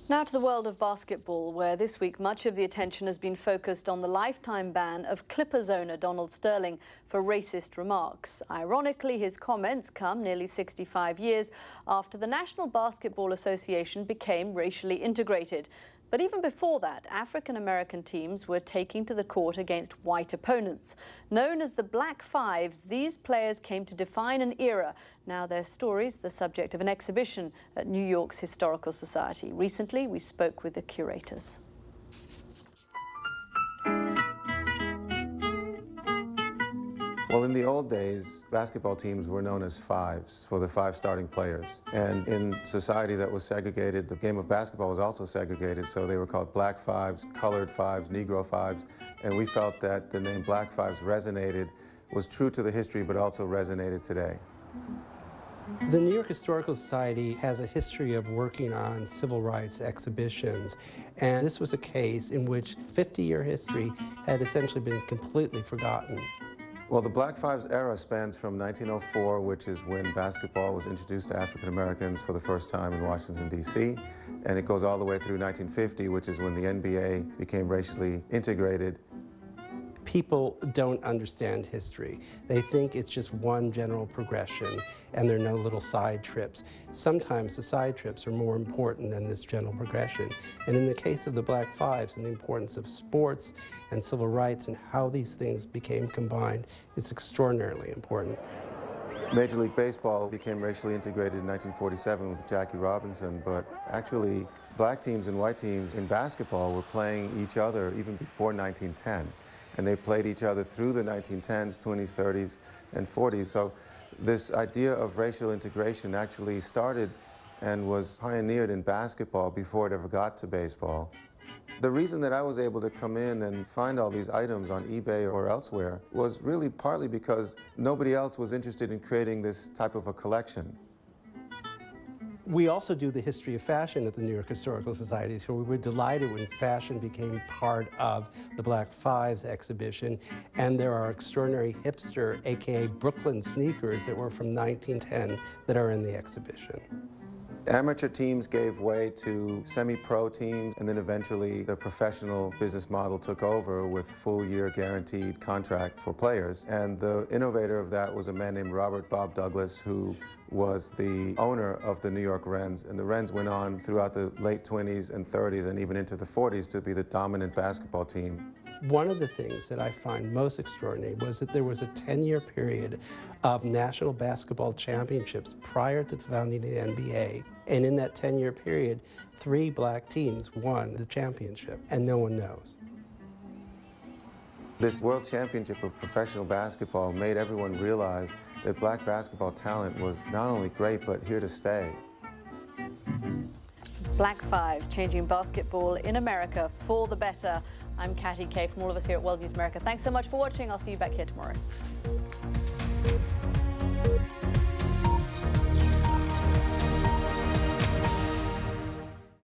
Now to the world of basketball, where this week much of the attention has been focused on the lifetime ban of Clippers owner Donald Sterling for racist remarks. Ironically, his comments come nearly 65 years after the National Basketball Association became racially integrated. But even before that, African-American teams were taking to the court against white opponents. Known as the Black Fives, these players came to define an era. Now their stories the subject of an exhibition at New York's Historical Society. Recently, we spoke with the curators. Well, in the old days, basketball teams were known as fives for the 5 starting players. And in society that was segregated, the game of basketball was also segregated, so they were called Black Fives, Colored Fives, Negro Fives. And we felt that the name Black Fives resonated, was true to the history, but also resonated today. The New York Historical Society has a history of working on civil rights exhibitions, and this was a case in which 50-year history had essentially been completely forgotten. Well, the Black Fives era spans from 1904, which is when basketball was introduced to African Americans for the first time in Washington, D.C., and it goes all the way through 1950, which is when the NBA became racially integrated. People don't understand history. They think it's just one general progression and there are no little side trips. Sometimes the side trips are more important than this general progression. And in the case of the Black Fives and the importance of sports and civil rights and how these things became combined, it's extraordinarily important. Major League Baseball became racially integrated in 1947 with Jackie Robinson, but actually black teams and white teams in basketball were playing each other even before 1910. And they played each other through the 1910s, 20s, 30s, and 40s. So this idea of racial integration actually started and was pioneered in basketball before it ever got to baseball. The reason that I was able to come in and find all these items on eBay or elsewhere was really partly because nobody else was interested in creating this type of a collection. We also do the history of fashion at the New York Historical Society, so we were delighted when fashion became part of the Black Fives exhibition, and there are extraordinary hipster, aka Brooklyn sneakers that were from 1910 that are in the exhibition. Amateur teams gave way to semi-pro teams, and then eventually the professional business model took over with full-year guaranteed contracts for players. And the innovator of that was a man named Robert Bob Douglas, who was the owner of the New York Wrens. And the Wrens went on throughout the late 20s and 30s and even into the 40s to be the dominant basketball team. One of the things that I find most extraordinary was that there was a 10-year period of national basketball championships prior to the founding of the NBA. And in that 10-year period, 3 black teams won the championship, and no one knows. This World Championship of professional basketball made everyone realize that black basketball talent was not only great, but here to stay. Black Fives, changing basketball in America for the better. I'm Katty Kay from all of us here at World News America. Thanks so much for watching. I'll see you back here tomorrow.